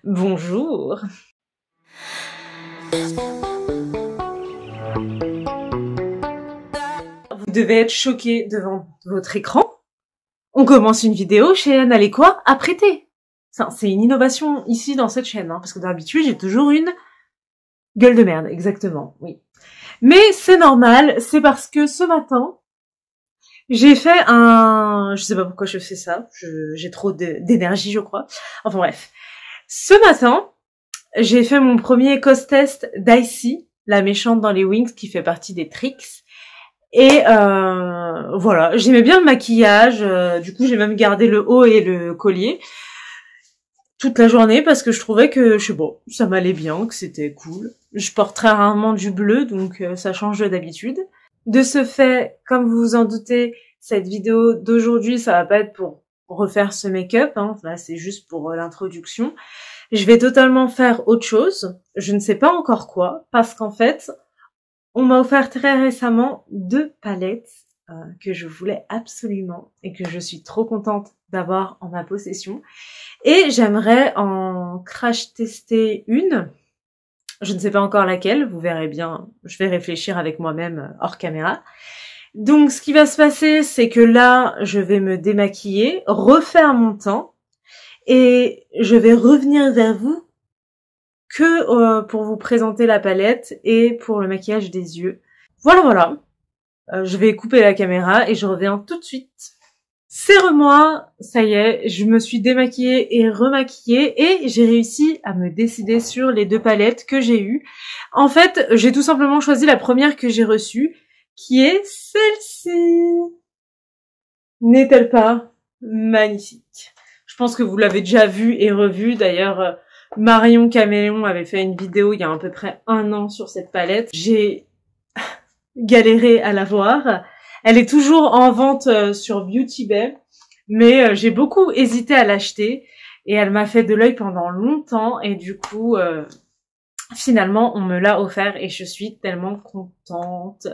Bonjour. Vous devez être choqué devant votre écran. On commence une vidéo chez Annalé quoi à prêter. C'est une innovation ici dans cette chaîne, hein, parce que d'habitude j'ai toujours une gueule de merde, exactement, oui. Mais c'est normal, c'est parce que ce matin, j'ai fait je sais pas pourquoi je fais ça, j'ai trop d'énergie je crois. Enfin bref. Ce matin, j'ai fait mon premier cos test d'Icy, la méchante dans les Wings qui fait partie des tricks. Et voilà, j'aimais bien le maquillage, du coup j'ai même gardé le haut et le collier toute la journée parce que je trouvais que, je sais pas, ça m'allait bien, que c'était cool. Je porte très rarement du bleu, donc ça change d'habitude. De ce fait, comme vous vous en doutez, cette vidéo d'aujourd'hui, ça va pas être pour refaire ce make-up, hein, là c'est juste pour l'introduction. Je vais totalement faire autre chose, je ne sais pas encore quoi, parce qu'en fait, on m'a offert très récemment 2 palettes que je voulais absolument et que je suis trop contente d'avoir en ma possession. Et j'aimerais en crash tester une. Je ne sais pas encore laquelle, vous verrez bien, je vais réfléchir avec moi-même hors caméra. Donc ce qui va se passer, c'est que là, je vais me démaquiller, refaire mon teint, et je vais revenir vers vous que pour vous présenter la palette et pour le maquillage des yeux. Voilà. Je vais couper la caméra et je reviens tout de suite. Serre-moi, ça y est, je me suis démaquillée et remaquillée et j'ai réussi à me décider sur les 2 palettes que j'ai eues. En fait, j'ai tout simplement choisi la première que j'ai reçue, qui est celle-ci. N'est-elle pas magnifique? Je pense que vous l'avez déjà vue et revue. D'ailleurs, Marion Caméléon avait fait une vidéo il y a à peu près 1 an sur cette palette. J'ai galéré à la voir. Elle est toujours en vente sur Beauty Bay, mais j'ai beaucoup hésité à l'acheter et elle m'a fait de l'œil pendant longtemps et du coup, finalement, on me l'a offert et je suis tellement contente.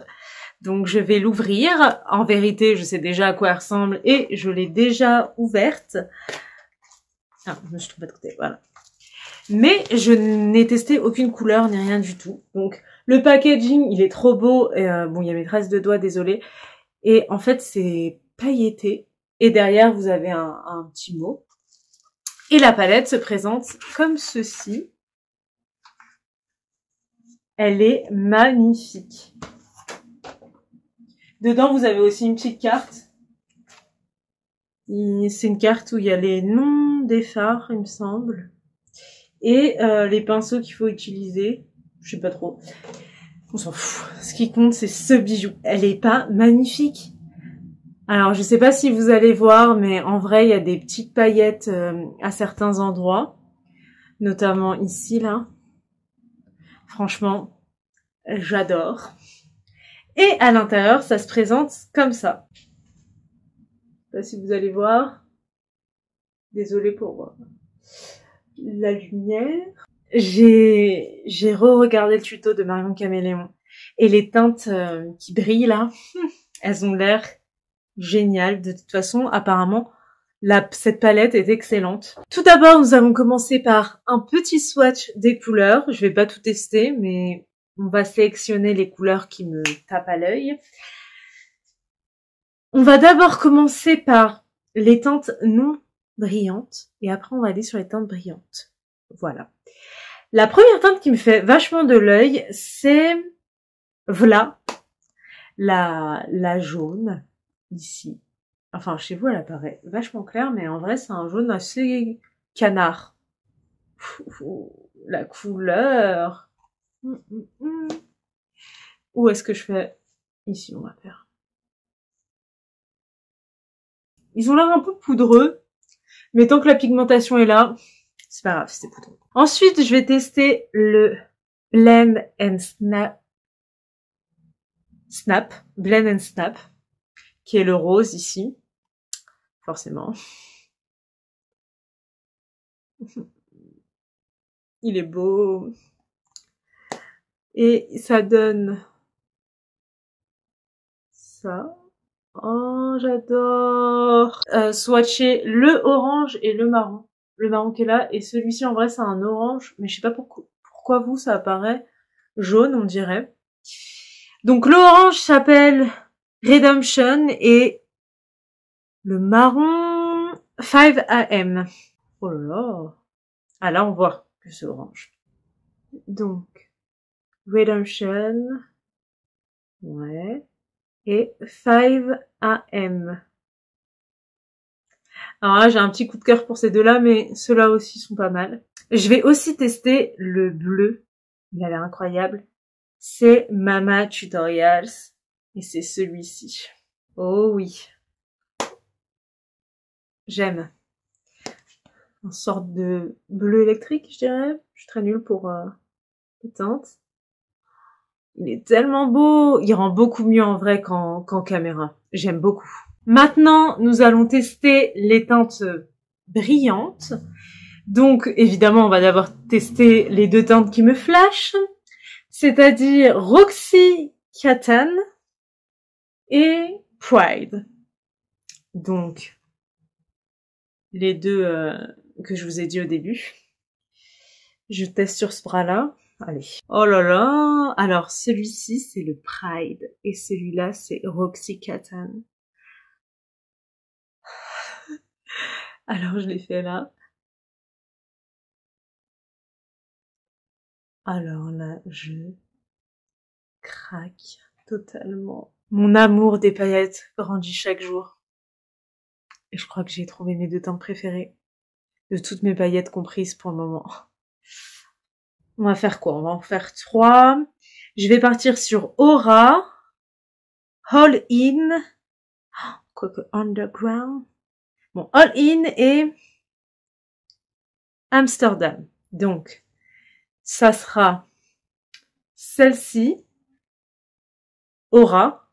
Donc je vais l'ouvrir. En vérité, je sais déjà à quoi elle ressemble et je l'ai déjà ouverte. Ah, je me suis trompée de côté, voilà. Mais je n'ai testé aucune couleur ni rien du tout. Donc le packaging, il est trop beau. Et, bon, il y a mes traces de doigts, désolée. Et en fait, c'est pailleté. Et derrière, vous avez un petit mot. Et la palette se présente comme ceci. Elle est magnifique. Dedans, vous avez aussi une petite carte. C'est une carte où il y a les noms des fards, il me semble. Et les pinceaux qu'il faut utiliser. Je sais pas trop. On s'en fout. Ce qui compte, c'est ce bijou. Elle est pas magnifique? Alors, je sais pas si vous allez voir, mais en vrai, il y a des petites paillettes à certains endroits. Notamment ici, là. Franchement, j'adore. Et à l'intérieur, ça se présente comme ça. Je sais pas si vous allez voir. Désolée pour la lumière. J'ai re-regardé le tuto de Marion Caméléon. Et les teintes qui brillent là, elles ont l'air géniales. De toute façon, apparemment, cette palette est excellente. Tout d'abord, nous allons commencer par un petit swatch des couleurs. Je vais pas tout tester, mais on va sélectionner les couleurs qui me tapent à l'œil. On va d'abord commencer par les teintes non brillantes et après on va aller sur les teintes brillantes. Voilà. La première teinte qui me fait vachement de l'œil, c'est voilà la jaune ici. Enfin, chez vous, elle apparaît vachement claire, mais en vrai, c'est un jaune assez canard. La couleur. Où est-ce que je fais? Ici, on va faire. Ils ont l'air un peu poudreux, mais tant que la pigmentation est là, c'est pas grave, c'est poudreux. Ensuite, je vais tester le Blend and Snap, qui est le rose ici, forcément. Il est beau. Et ça donne ça. Oh, j'adore. Swatcher le orange et le marron. le marron qui est là. Et celui-ci, en vrai, c'est un orange. Mais je sais pas pourquoi vous, ça apparaît jaune, on dirait. Donc l'orange s'appelle Redemption et le marron 5 AM. Oh là là. Ah là, on voit que c'est orange. Donc, Redemption. Ouais. Et 5 AM. Alors là, j'ai un petit coup de cœur pour ces deux-là, mais ceux-là aussi sont pas mal. Je vais aussi tester le bleu. Il a l'air incroyable. C'est Mama Tutorials. Et c'est celui-ci. Oh oui. J'aime. Une sorte de bleu électrique, je dirais. Je suis très nulle pour les teintes. Il est tellement beau. Il rend beaucoup mieux en vrai qu'en caméra. J'aime beaucoup. Maintenant, nous allons tester les teintes brillantes. Donc, évidemment, on va d'abord tester les deux teintes qui me flashent. C'est-à-dire Roxy Catan et Pride. Donc, les deux que je vous ai dit au début. Je teste sur ce bras-là. Allez. Oh là là. Alors, celui-ci, c'est le Pride. Et celui-là, c'est Roxy Catan. Alors, je l'ai fait là. Alors là, je craque totalement. Mon amour des paillettes grandit chaque jour. Et je crois que j'ai trouvé mes deux teintes préférées. De toutes mes paillettes comprises pour le moment. On va faire quoi? On va en faire 3. Je vais partir sur Aura, All In, quoique Underground. Bon, All In et Amsterdam. Donc, ça sera celle-ci, Aura,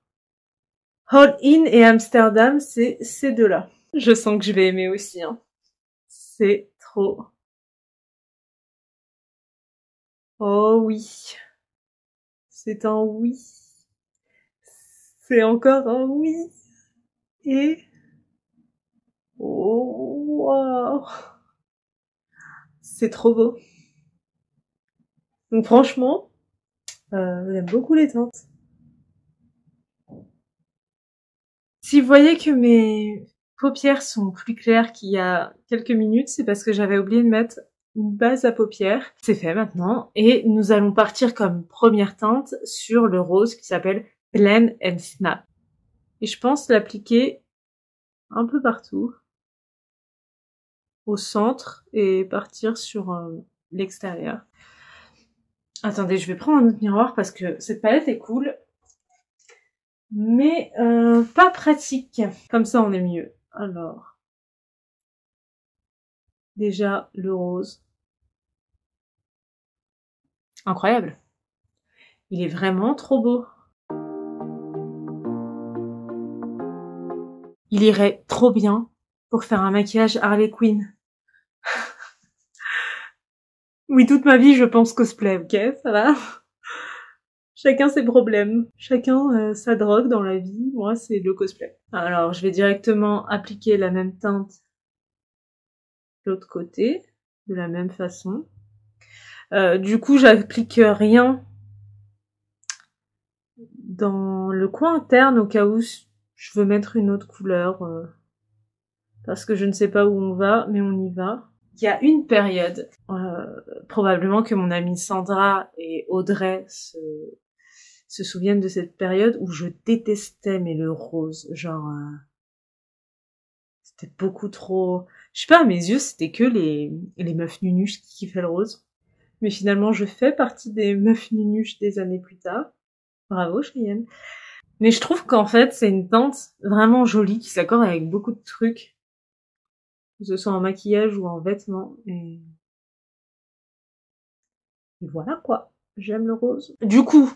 All In et Amsterdam, c'est ces deux-là. Je sens que je vais aimer aussi, hein. C'est trop. Oh oui. C'est un oui. C'est encore un oui. Et... oh, wow. C'est trop beau. Donc franchement, j'aime beaucoup les teintes. Si vous voyez que mes paupières sont plus claires qu'il y a quelques minutes, c'est parce que j'avais oublié de mettre une base à paupières. C'est fait maintenant. Et nous allons partir comme première teinte sur le rose qui s'appelle Blend and Snap. Et je pense l'appliquer un peu partout, au centre, et partir sur l'extérieur. Attendez, je vais prendre un autre miroir parce que cette palette est cool, mais pas pratique. Comme ça, on est mieux. Alors, déjà, le rose. Incroyable. Il est vraiment trop beau. Il irait trop bien pour faire un maquillage Harley Quinn. Oui, toute ma vie, je pense cosplay, ok? Ça va? Chacun ses problèmes. Chacun sa drogue dans la vie. Moi, c'est le cosplay. Alors, je vais directement appliquer la même teinte de l'autre côté, de la même façon. Du coup, j'applique rien dans le coin interne au cas où je veux mettre une autre couleur. Parce que je ne sais pas où on va, mais on y va. Il y a une période, probablement que mon amie Sandra et Audrey se souviennent de cette période où je détestais mais le rose, genre c'était beaucoup trop, je sais pas, à mes yeux c'était que les meufs nunuches qui kiffaient le rose, mais finalement je fais partie des meufs nunuches des années plus tard. Bravo Cheyenne. Mais je trouve qu'en fait c'est une teinte vraiment jolie qui s'accorde avec beaucoup de trucs, que ce soit en maquillage ou en vêtements, et voilà quoi, j'aime le rose. Du coup,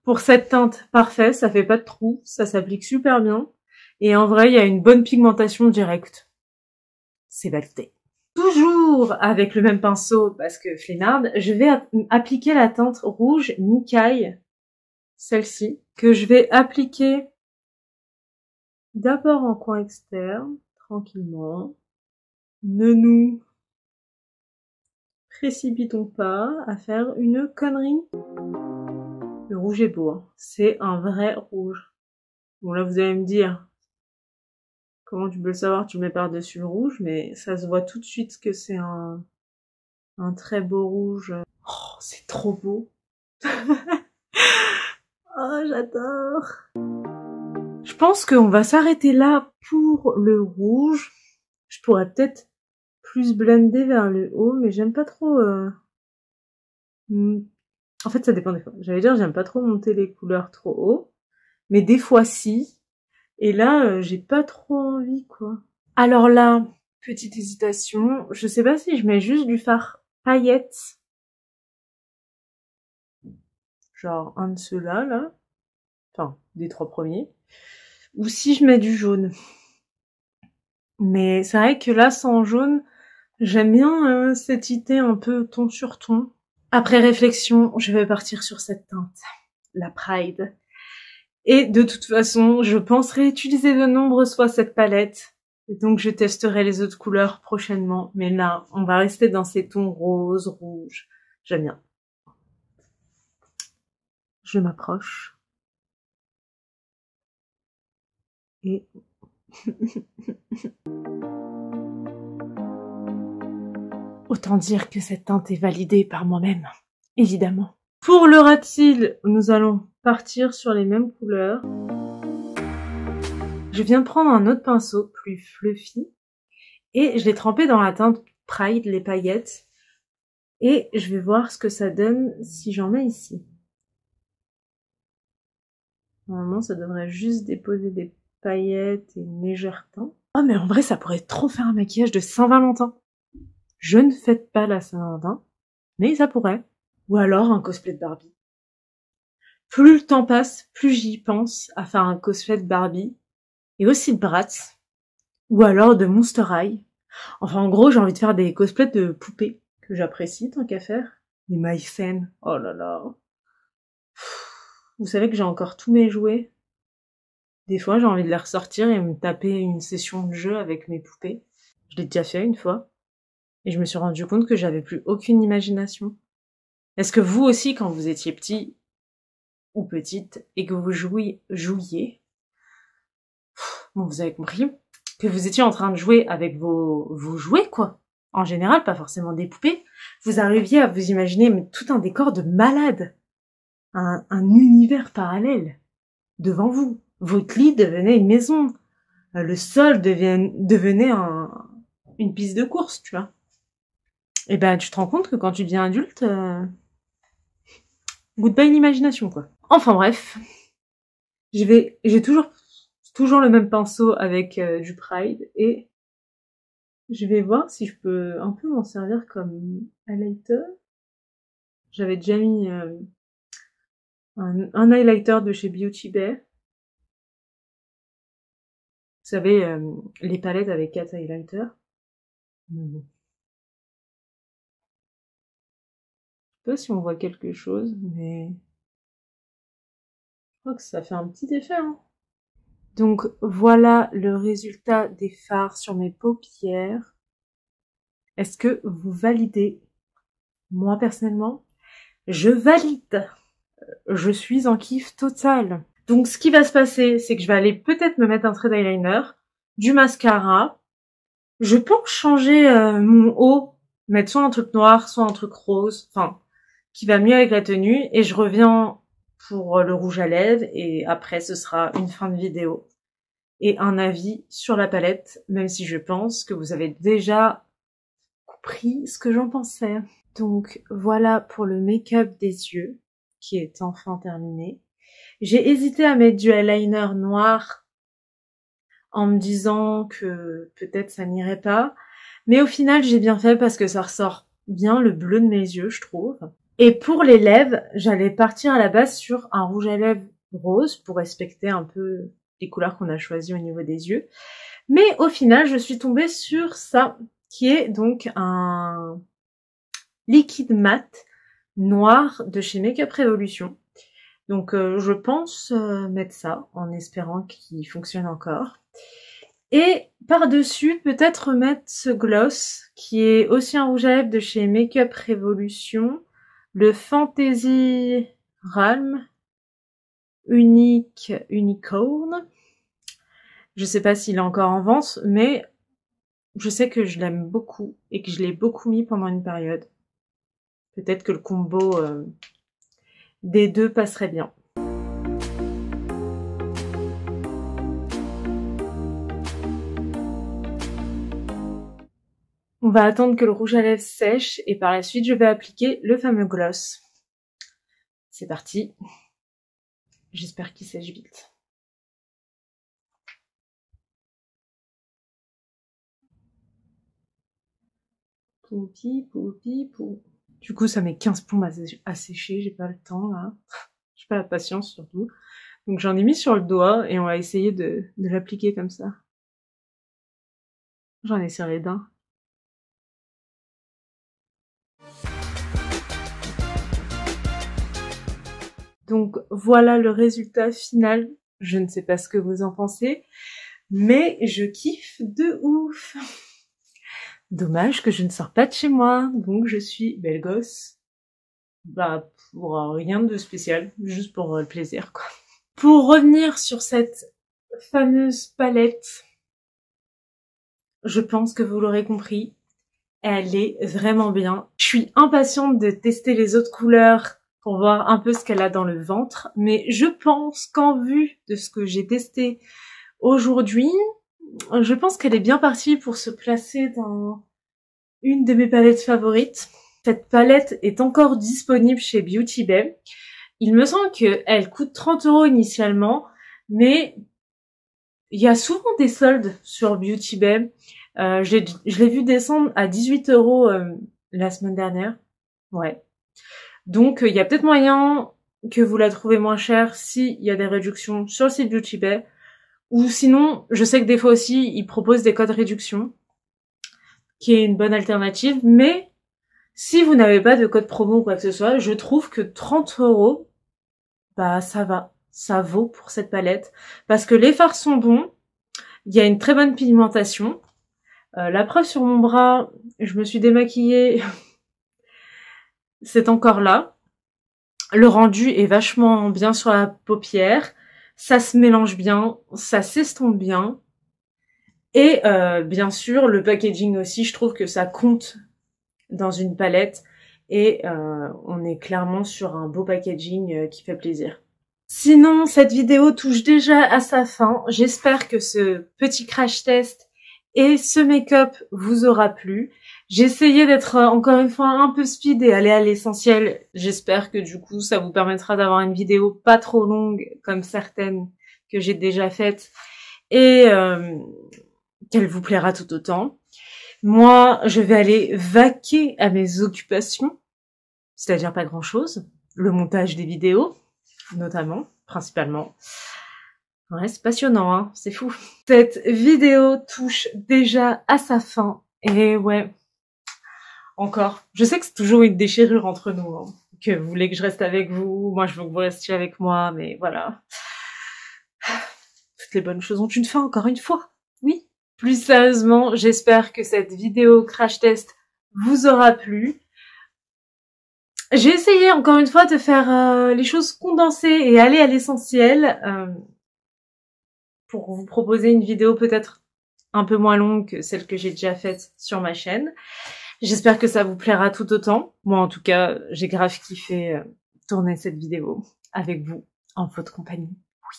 pour cette teinte, parfait, ça fait pas de trous, ça s'applique super bien. Et en vrai, il y a une bonne pigmentation directe. C'est validé. Toujours avec le même pinceau, parce que flemmard, je vais appliquer la teinte rouge Mikai, celle-ci, que je vais appliquer d'abord en coin externe, tranquillement. Neunou, précipitons pas à faire une connerie. Le rouge est beau, hein. C'est un vrai rouge. Bon là vous allez me dire, comment tu peux le savoir, tu le mets par-dessus le rouge, mais ça se voit tout de suite que c'est un très beau rouge. Oh, c'est trop beau. Oh, j'adore. Je pense qu'on va s'arrêter là pour le rouge. Je pourrais peut-être plus blender vers le haut, mais j'aime pas trop... En fait, ça dépend des fois. J'allais dire, j'aime pas trop monter les couleurs trop haut, mais des fois si. Et là, j'ai pas trop envie, quoi. Alors là, petite hésitation. Je sais pas si je mets juste du fard paillettes. Genre un de ceux-là, là. Enfin, des 3 premiers. Ou si je mets du jaune. Mais c'est vrai que là, sans jaune, j'aime bien cette idée un peu ton sur ton. Après réflexion, je vais partir sur cette teinte, la Pride. Et de toute façon, je penserai utiliser de nombreuses fois cette palette. Et donc je testerai les autres couleurs prochainement. Mais là, on va rester dans ces tons roses, rouges. J'aime bien. Je m'approche. Et... Autant dire que cette teinte est validée par moi-même, évidemment. Pour le ras de cils, nous allons partir sur les mêmes couleurs. Je viens de prendre un autre pinceau plus fluffy et je l'ai trempé dans la teinte Pride, les paillettes. Et je vais voir ce que ça donne si j'en mets ici. Normalement, ça devrait juste déposer des paillettes et une légère teinte. Oh, mais en vrai, ça pourrait trop faire un maquillage de Saint-Valentin. Je ne fête pas la Saint-Valentin, mais ça pourrait. Ou alors un cosplay de Barbie. Plus le temps passe, plus j'y pense à faire un cosplay de Barbie. Et aussi de Bratz. Ou alors de Monster High. Enfin, en gros, j'ai envie de faire des cosplays de poupées, que j'apprécie tant qu'à faire. Les Maïsen, oh là là. Vous savez que j'ai encore tous mes jouets. Des fois, j'ai envie de les ressortir et me taper une session de jeu avec mes poupées. Je l'ai déjà fait une fois. Et je me suis rendu compte que j'avais plus aucune imagination. Est-ce que vous aussi, quand vous étiez petit ou petite, et que vous jouiez, bon, vous avez compris, que vous étiez en train de jouer avec vos jouets, quoi. En général, pas forcément des poupées. Vous arriviez à vous imaginer tout un décor de malade. Un univers parallèle. Devant vous. Votre lit devenait une maison. Le sol devenait une piste de course, tu vois. Et ben, tu te rends compte que quand tu deviens adulte, goodbye l'imagination, quoi. Enfin bref. J'ai toujours le même pinceau avec du Pride et je vais voir si je peux un peu m'en servir comme highlighter. J'avais déjà mis un highlighter de chez Beauty Bay. Vous savez, les palettes avec 4 highlighters. Bon. Je sais pas si on voit quelque chose, mais je crois que ça fait un petit effet, hein. Donc voilà le résultat des fards sur mes paupières. Est-ce que vous validez? Moi personnellement, je valide. Je suis en kiff total. Donc ce qui va se passer, c'est que je vais aller peut-être me mettre un trait d'eyeliner, du mascara. Je pense changer mon haut, mettre soit un truc noir, soit un truc rose, enfin, qui va mieux avec la tenue. Et je reviens pour le rouge à lèvres et après ce sera une fin de vidéo. Et un avis sur la palette, même si je pense que vous avez déjà compris ce que j'en pensais. Donc voilà pour le make-up des yeux, qui est enfin terminé. J'ai hésité à mettre du eyeliner noir en me disant que peut-être ça n'irait pas. Mais au final, j'ai bien fait parce que ça ressort bien le bleu de mes yeux, je trouve. Et pour les lèvres, j'allais partir à la base sur un rouge à lèvres rose pour respecter un peu les couleurs qu'on a choisies au niveau des yeux. Mais au final, je suis tombée sur ça, qui est donc un liquide mat noir de chez Makeup Revolution. Donc je pense mettre ça en espérant qu'il fonctionne encore. Et par-dessus, peut-être mettre ce gloss, qui est aussi un rouge à lèvres de chez Makeup Revolution, le Fantasy Realm Unicorn. Je sais pas s'il est encore en vente, mais je sais que je l'aime beaucoup et que je l'ai beaucoup mis pendant une période. Peut-être que le combo des deux passerait bien. On va attendre que le rouge à lèvres sèche et par la suite je vais appliquer le fameux gloss. C'est parti. J'espère qu'il sèche vite. Poupi, poupi, pou. Du coup, ça met 15 plombes à sécher, j'ai pas le temps là. J'ai pas la patience surtout. Donc j'en ai mis sur le doigt et on va essayer de l'appliquer comme ça. J'en ai serré d'un. Donc voilà le résultat final. Je ne sais pas ce que vous en pensez, mais je kiffe de ouf. Dommage que je ne sors pas de chez moi, donc je suis belle gosse. Bah, pour rien de spécial, juste pour le plaisir, quoi. Pour revenir sur cette fameuse palette, je pense que vous l'aurez compris, elle est vraiment bien. Je suis impatiente de tester les autres couleurs pour voir un peu ce qu'elle a dans le ventre, mais je pense qu'en vue de ce que j'ai testé aujourd'hui, je pense qu'elle est bien partie pour se placer dans une de mes palettes favorites. Cette palette est encore disponible chez Beauty Bay. Il me semble qu'elle coûte 30 € initialement, mais il y a souvent des soldes sur Beauty Bay. Je l'ai vu descendre à 18 € la semaine dernière. Ouais. Donc, il y a peut-être moyen que vous la trouvez moins chère s'il y a des réductions sur le site Beauty Bay. Ou sinon, je sais que des fois aussi, ils proposent des codes réduction, qui est une bonne alternative. Mais si vous n'avez pas de code promo ou quoi que ce soit, je trouve que 30 €, bah ça va. Ça vaut pour cette palette. Parce que les fards sont bons, il y a une très bonne pigmentation. La preuve sur mon bras, je me suis démaquillée, c'est encore là. Le rendu est vachement bien sur la paupière, ça se mélange bien, ça s'estompe bien. Et bien sûr, le packaging aussi, je trouve que ça compte dans une palette. Et on est clairement sur un beau packaging qui fait plaisir. Sinon, cette vidéo touche déjà à sa fin. J'espère que ce petit crash test et ce make-up vous aura plu. J'ai essayé d'être encore une fois un peu speed et aller à l'essentiel. J'espère que du coup ça vous permettra d'avoir une vidéo pas trop longue comme certaines que j'ai déjà faites et qu'elle vous plaira tout autant. Moi, je vais aller vaquer à mes occupations, c'est-à-dire pas grand-chose. Le montage des vidéos, notamment, principalement. Ouais, c'est passionnant, hein, c'est fou. Cette vidéo touche déjà à sa fin. Et ouais, encore. Je sais que c'est toujours une déchirure entre nous, hein, que vous voulez que je reste avec vous, moi je veux que vous restiez avec moi, mais voilà. Toutes les bonnes choses ont une fin, encore une fois. Oui. Plus sérieusement, j'espère que cette vidéo crash test vous aura plu. J'ai essayé encore une fois de faire les choses condensées et aller à l'essentiel pour vous proposer une vidéo peut-être un peu moins longue que celle que j'ai déjà faite sur ma chaîne. J'espère que ça vous plaira tout autant. Moi en tout cas, j'ai grave kiffé tourner cette vidéo avec vous en votre compagnie. Oui.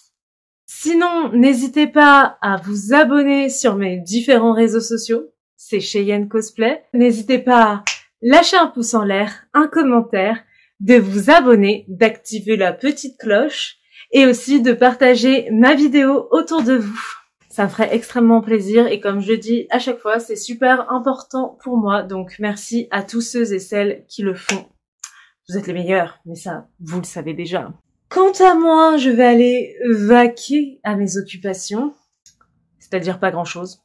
Sinon, n'hésitez pas à vous abonner sur mes différents réseaux sociaux. C'est Cheyenne Cosplay. N'hésitez pas à lâcher un pouce en l'air, un commentaire, de vous abonner, d'activer la petite cloche et aussi de partager ma vidéo autour de vous. Ça me ferait extrêmement plaisir et comme je dis à chaque fois, c'est super important pour moi. Donc merci à tous ceux et celles qui le font. Vous êtes les meilleurs, mais ça, vous le savez déjà. Quant à moi, je vais aller vaquer à mes occupations, c'est-à-dire pas grand-chose.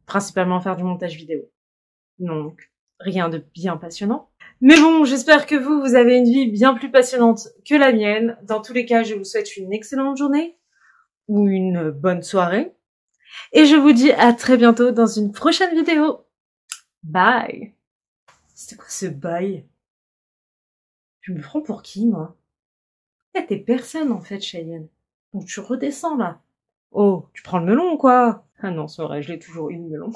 Principalement faire du montage vidéo. Donc, rien de bien passionnant. Mais bon, j'espère que vous avez une vie bien plus passionnante que la mienne. Dans tous les cas, je vous souhaite une excellente journée ou une bonne soirée. Et je vous dis à très bientôt dans une prochaine vidéo. Bye. C'était quoi ce bye? Je me prends pour qui, moi? T'es personne, en fait, Cheyenne. Donc tu redescends, là. Oh, tu prends le melon ou quoi? Ah non, c'est vrai, je l'ai toujours eu, le melon.